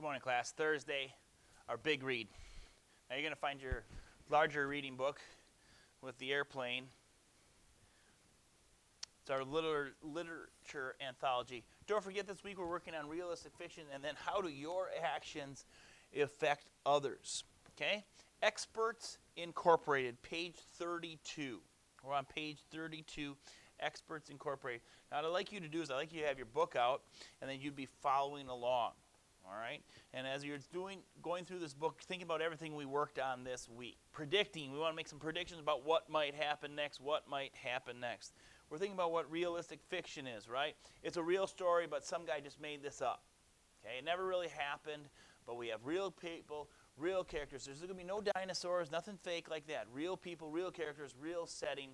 morning, class. Thursday, our big read. Now you're going to find your larger reading book with the airplane. It's our literature anthology. Don't forget, this week we're working on realistic fiction and then how do your actions affect others. Okay? Experts Incorporated, page 32. We're on page 32, Experts Incorporated. Now what I'd like you to do is I'd like you to have your book out and then you'd be following along. All right? And as you're going through this book, think about everything we worked on this week. Predicting. We want to make some predictions about what might happen next, We're thinking about what realistic fiction is, right? It's a real story, but some guy just made this up. Okay? It never really happened, but we have real people, real characters. There's going to be no dinosaurs, nothing fake like that. Real people, real characters, real setting.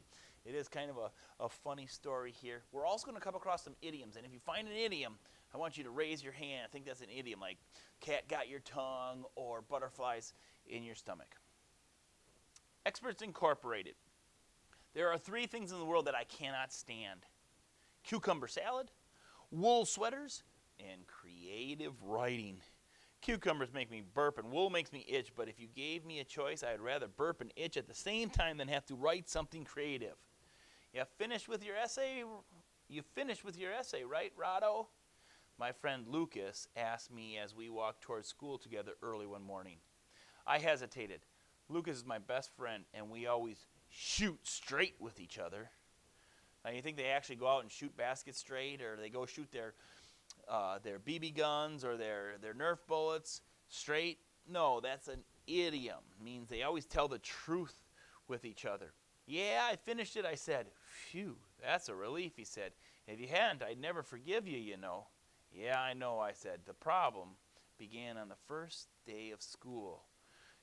It is kind of a funny story here. We're also going to come across some idioms, and if you find an idiom, I want you to raise your hand. I think that's an idiom, like cat got your tongue or butterflies in your stomach. Experts Incorporated. There are 3 things in the world that I cannot stand. Cucumber salad, wool sweaters, and creative writing. Cucumbers make me burp and wool makes me itch, but if you gave me a choice, I'd rather burp and itch at the same time than have to write something creative. You finished with your essay? You finished with your essay, right, Rado? My friend Lucas asked me as we walked towards school together early one morning. I hesitated. Lucas is my best friend, and we always shoot straight with each other. Now, you think they actually go out and shoot baskets straight, or they go shoot their BB guns or their Nerf bullets straight? No, that's an idiom. It means they always tell the truth with each other. Yeah, I finished it, I said. Phew, that's a relief, he said. If you hadn't, I'd never forgive you, you know. Yeah, I know, I said. The problem began on the first day of school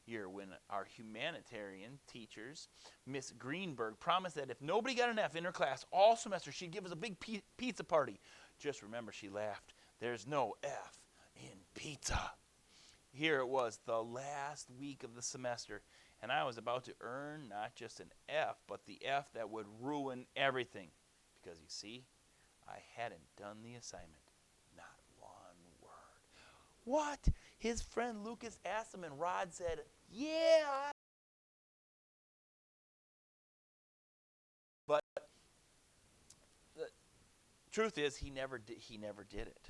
year when our humanitarian teachers, Miss Greenberg, promised that if nobody got an F in her class all semester, she'd give us a big pizza party. Just remember, she laughed, there's no F in pizza. Here it was, the last week of the semester, and I was about to earn not just an F, but the F that would ruin everything. Because you see, I hadn't done the assignment. Not one word. What? His friend Lucas asked him, and Rod said, yeah. But the truth is, he never did it.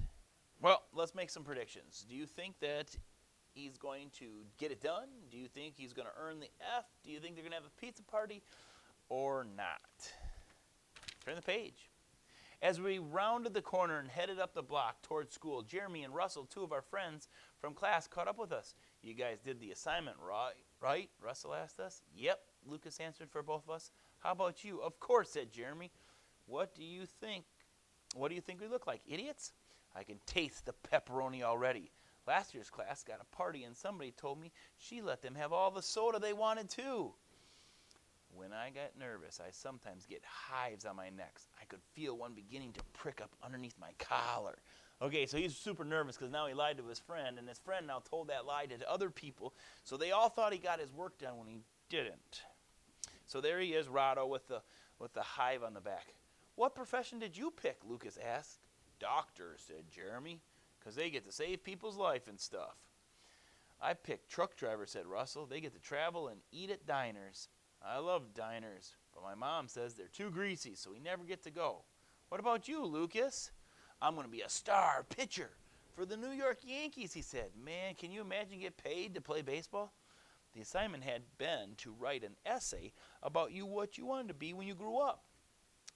Well, let's make some predictions. Do you think that he's going to get it done? Do you think he's going to earn the F? Do you think they're going to have a pizza party or not? Turn the page. As we rounded the corner and headed up the block towards school, Jeremy and Russell, 2 of our friends from class, caught up with us. You guys did the assignment, right? Russell asked us. Yep, Lucas answered for both of us. How about you? Of course, said Jeremy. What do you think? What do you think we look like? Idiots? I can taste the pepperoni already. Last year's class got a party and somebody told me she let them have all the soda they wanted too. When I get nervous, I sometimes get hives on my neck. I could feel one beginning to prick up underneath my collar. Okay, so he's super nervous because now he lied to his friend, and his friend now told that lie to other people, so they all thought he got his work done when he didn't. So there he is, Rado, with the hive on the back. What profession did you pick? Lucas asked. Doctor, said Jeremy, because they get to save people's life and stuff. I picked truck driver, said Russell. They get to travel and eat at diners. I love diners, but my mom says they're too greasy, so we never get to go. What about you, Lucas? I'm going to be a star pitcher for the New York Yankees, he said. Man, can you imagine get paid to play baseball? The assignment had been to write an essay about what you wanted to be when you grew up.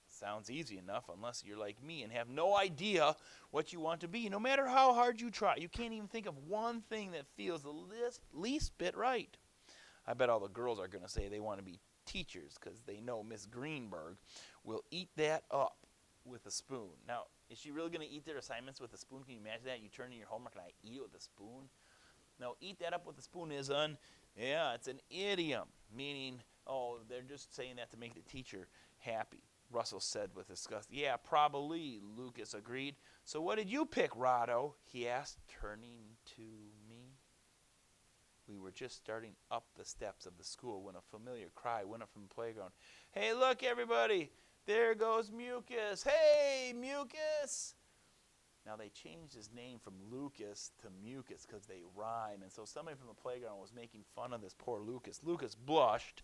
Sounds easy enough unless you're like me and have no idea what you want to be. No matter how hard you try, you can't even think of one thing that feels the least bit right. I bet all the girls are going to say they want to be teachers because they know Miss Greenberg will eat that up with a spoon. Now, is she really going to eat their assignments with a spoon? Can you imagine that? You turn in your homework and I eat it with a spoon? No, eat that up with a spoon is it's an idiom, meaning, they're just saying that to make the teacher happy. Russell said with disgust. Yeah, probably, Lucas agreed. So what did you pick, Rado? He asked, turning to me. We were just starting up the steps of the school when a familiar cry went up from the playground. Hey, look, everybody. There goes Mucus. Hey, Mucus. Now, they changed his name from Lucas to Mucus because they rhyme. And so somebody from the playground was making fun of this poor Lucas. Lucas blushed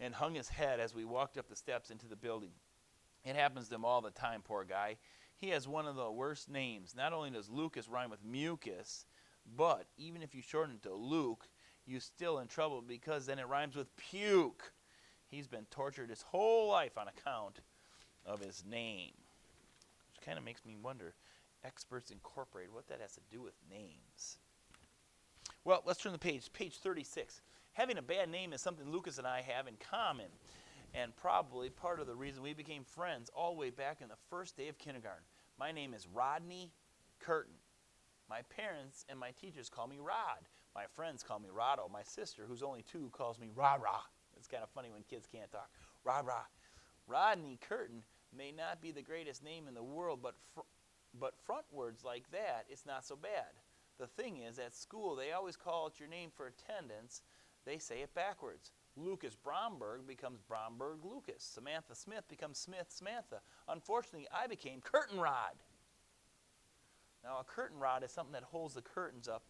and hung his head as we walked up the steps into the building. It happens to him all the time, poor guy. He has one of the worst names. Not only does Lucas rhyme with mucus, but even if you shorten it to Luke, you're still in trouble because then it rhymes with puke. He's been tortured his whole life on account of his name. Which kind of makes me wonder, Experts Incorporated, what that has to do with names. Well, let's turn the page. Page 36. Having a bad name is something Lucas and I have in common, and probably part of the reason we became friends all the way back in the first day of kindergarten. My name is Rodney Curtin. My parents and my teachers call me Rod. My friends call me Rado. My sister, who's only 2, calls me Rah-Rah. It's kind of funny when kids can't talk. Rah-Rah. Rodney Curtin may not be the greatest name in the world, but frontwards like that, it's not so bad. The thing is, at school, they always call out your name for attendance. They say it backwards. Lucas Bromberg becomes Bromberg Lucas. Samantha Smith becomes Smith Samantha. Unfortunately, I became Curtain Rod. Now, a curtain rod is something that holds the curtains up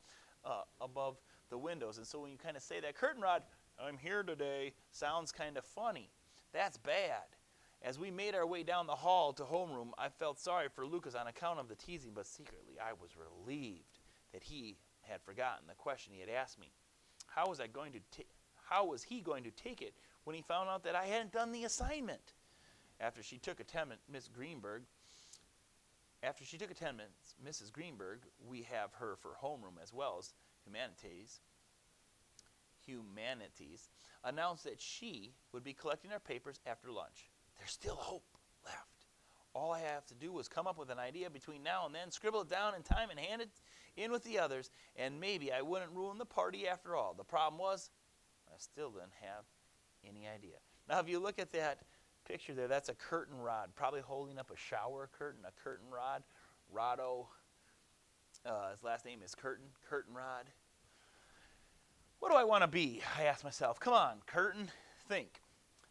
above the windows. And so when you kind of say that, curtain rod, I'm here today, sounds kind of funny. That's bad. As we made our way down the hall to homeroom, I felt sorry for Lucas on account of the teasing, but secretly I was relieved that he had forgotten the question he had asked me. How was he going to take it when he found out that I hadn't done the assignment? After she took attendance, Mrs. Greenberg, we have her for homeroom as well as humanities, announced that she would be collecting our papers after lunch. There's still hope left. All I have to do was come up with an idea between now and then, scribble it down in time and hand it in with the others, and maybe I wouldn't ruin the party after all. The problem was, I still didn't have any idea. Now, if you look at that picture there, that's a curtain rod, probably holding up a shower curtain, a curtain rod. Rado, his last name is Curtin Rod. What do I want to be? I asked myself. Come on, Curtin, think.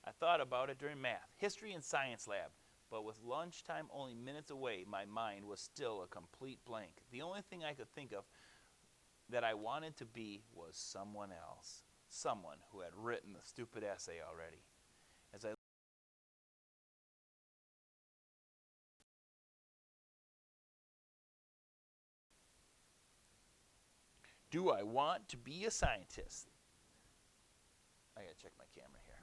I thought about it during math, history, and science lab. But with lunchtime only minutes away, my mind was still a complete blank. The only thing I could think of that I wanted to be was someone else. Someone who had written the stupid essay already. As I Do I want to be a scientist? I gotta check my camera here.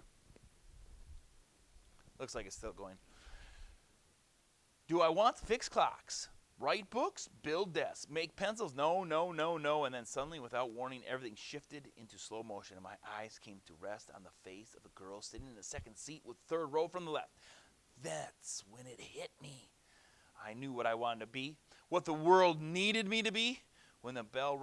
Looks like it's still going. Do I want to fix clocks? Write books? Build desks? Make pencils? No. And then suddenly, without warning, everything shifted into slow motion, and my eyes came to rest on the face of a girl sitting in the second seat with third row from the left. That's when it hit me. I knew what I wanted to be, what the world needed me to be. When the bell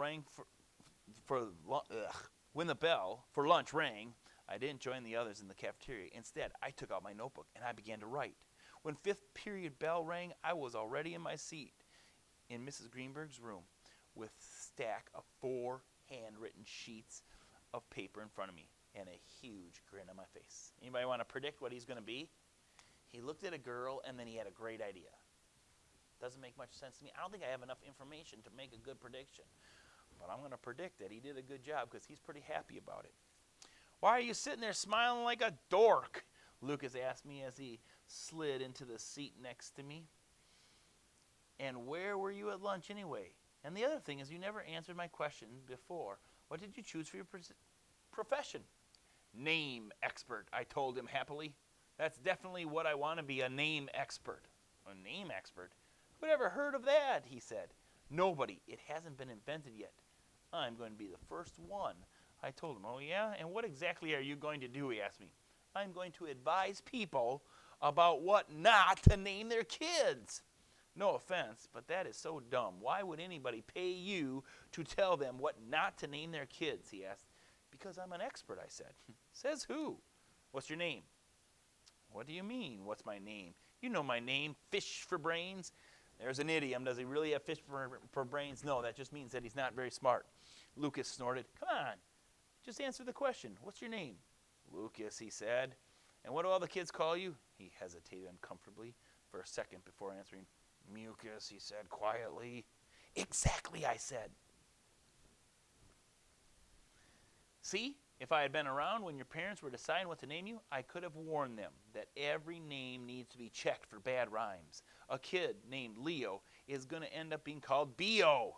for lunch rang, I didn't join the others in the cafeteria. Instead, I took out my notebook and I began to write. When fifth period bell rang, I was already in my seat in Mrs. Greenberg's room with a stack of 4 handwritten sheets of paper in front of me and a huge grin on my face. Anybody want to predict what he's going to be? He looked at a girl and then he had a great idea. Doesn't make much sense to me. I don't think I have enough information to make a good prediction. But I'm going to predict that he did a good job because he's pretty happy about it. Why are you sitting there smiling like a dork? Lucas asked me as he slid into the seat next to me. And where were you at lunch anyway? And the other thing is you never answered my question before. What did you choose for your profession? Name expert, I told him happily. That's definitely what I want to be, a name expert. A name expert? Who'd ever heard of that? He said. Nobody. It hasn't been invented yet. I'm going to be the first one. I told him, oh yeah? And what exactly are you going to do, he asked me. I'm going to advise people about what not to name their kids. No offense, but that is so dumb. Why would anybody pay you to tell them what not to name their kids, he asked. Because I'm an expert, I said. Says who? What's your name? What do you mean, what's my name? You know my name, Fish for Brains. There's an idiom. Does he really have fish for brains? No, that just means that he's not very smart. Lucas snorted. Come on, just answer the question. What's your name? Lucas, he said. And what do all the kids call you? He hesitated uncomfortably for a second before answering. Mucus, he said quietly. Exactly, I said. See, if I had been around when your parents were deciding what to name you, I could have warned them that every name needs to be checked for bad rhymes. A kid named Leo is going to end up being called B.O.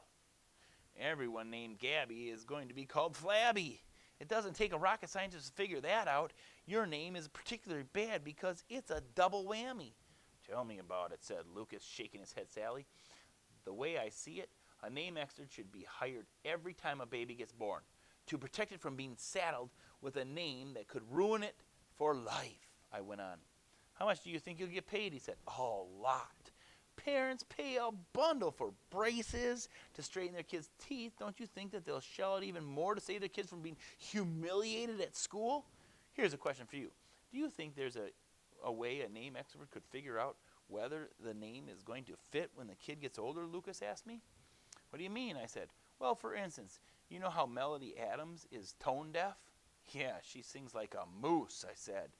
Everyone named Gabby is going to be called Flabby. It doesn't take a rocket scientist to figure that out. Your name is particularly bad because it's a double whammy. Tell me about it, said Lucas, shaking his head sadly. The way I see it, a name expert should be hired every time a baby gets born to protect it from being saddled with a name that could ruin it for life, I went on. How much do you think you'll get paid? He said. A lot. Parents pay a bundle for braces to straighten their kids' teeth. Don't you think that they'll shell out even more to save their kids from being humiliated at school? Here's a question for you. Do you think there's a way a name expert could figure out whether the name is going to fit when the kid gets older? Lucas asked me. What do you mean? I said. Well, for instance, you know how Melody Adams is tone deaf? Yeah, she sings like a moose, I said.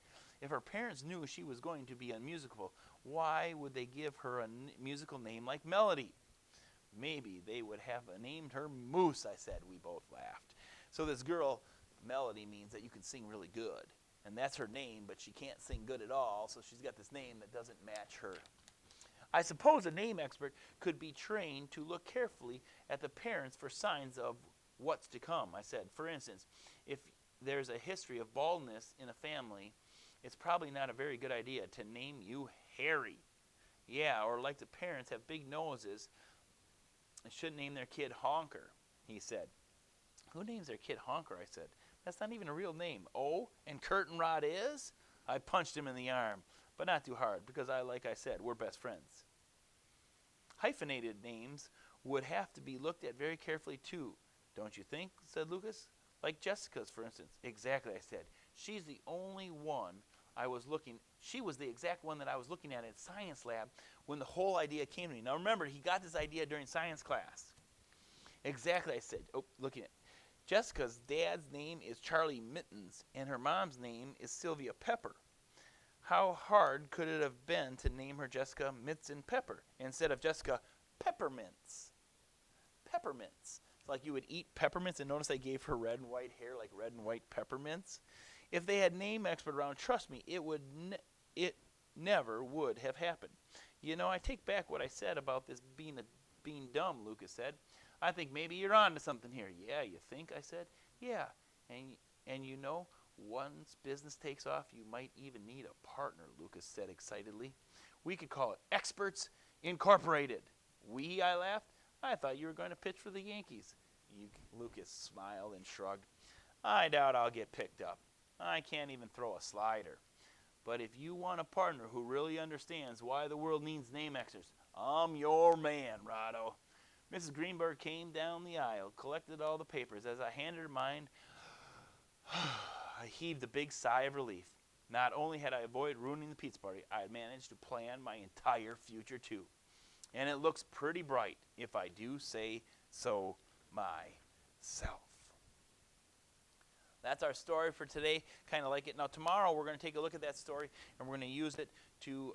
If her parents knew she was going to be unmusical, why would they give her a musical name like Melody? Maybe they would have named her Moose, I said. We both laughed. So this girl, Melody, means that you can sing really good. And that's her name, but she can't sing good at all, so she's got this name that doesn't match her. I suppose a name expert could be trained to look carefully at the parents for signs of what's to come, I said. For instance, if there's a history of baldness in a family, it's probably not a very good idea to name you Harry. Yeah, or like the parents have big noses, they shouldn't name their kid Honker, he said. Who names their kid Honker, I said. That's not even a real name. Oh, and Curtain Rod is? I punched him in the arm, but not too hard, because like I said, we're best friends. Hyphenated names would have to be looked at very carefully too, don't you think? Said Lucas. Like Jessica's, for instance. Exactly, I said. She's the only one she was the exact one that I was looking at in science lab when the whole idea came to me. Now remember, he got this idea during science class. Exactly, I said. Oh, looking at Jessica's dad's name is Charlie Mittens, and her mom's name is Sylvia Pepper. How hard could it have been to name her Jessica Mitts and Pepper instead of Jessica Peppermints? Peppermints. It's like you would eat peppermints, and notice I gave her red and white hair like red and white peppermints. If they had name expert around, trust me, it never would have happened. You know, I take back what I said about this being dumb, Lucas said. I think maybe you're on to something here. Yeah, you think? I said. Yeah, and you know, once business takes off, you might even need a partner, Lucas said excitedly. We could call it Experts Incorporated. We? I laughed. I thought you were going to pitch for the Yankees. Lucas smiled and shrugged. I doubt I'll get picked up. I can't even throw a slider. But if you want a partner who really understands why the world needs name experts, I'm your man, Rado. Mrs. Greenberg came down the aisle, collected all the papers. As I handed her mine, I heaved a big sigh of relief. Not only had I avoided ruining the pizza party, I had managed to plan my entire future too. And it looks pretty bright, if I do say so myself. That's our story for today. Kind of like it. Now tomorrow we're going to take a look at that story and we're going to use it to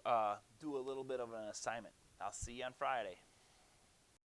do a little bit of an assignment. I'll see you on Friday.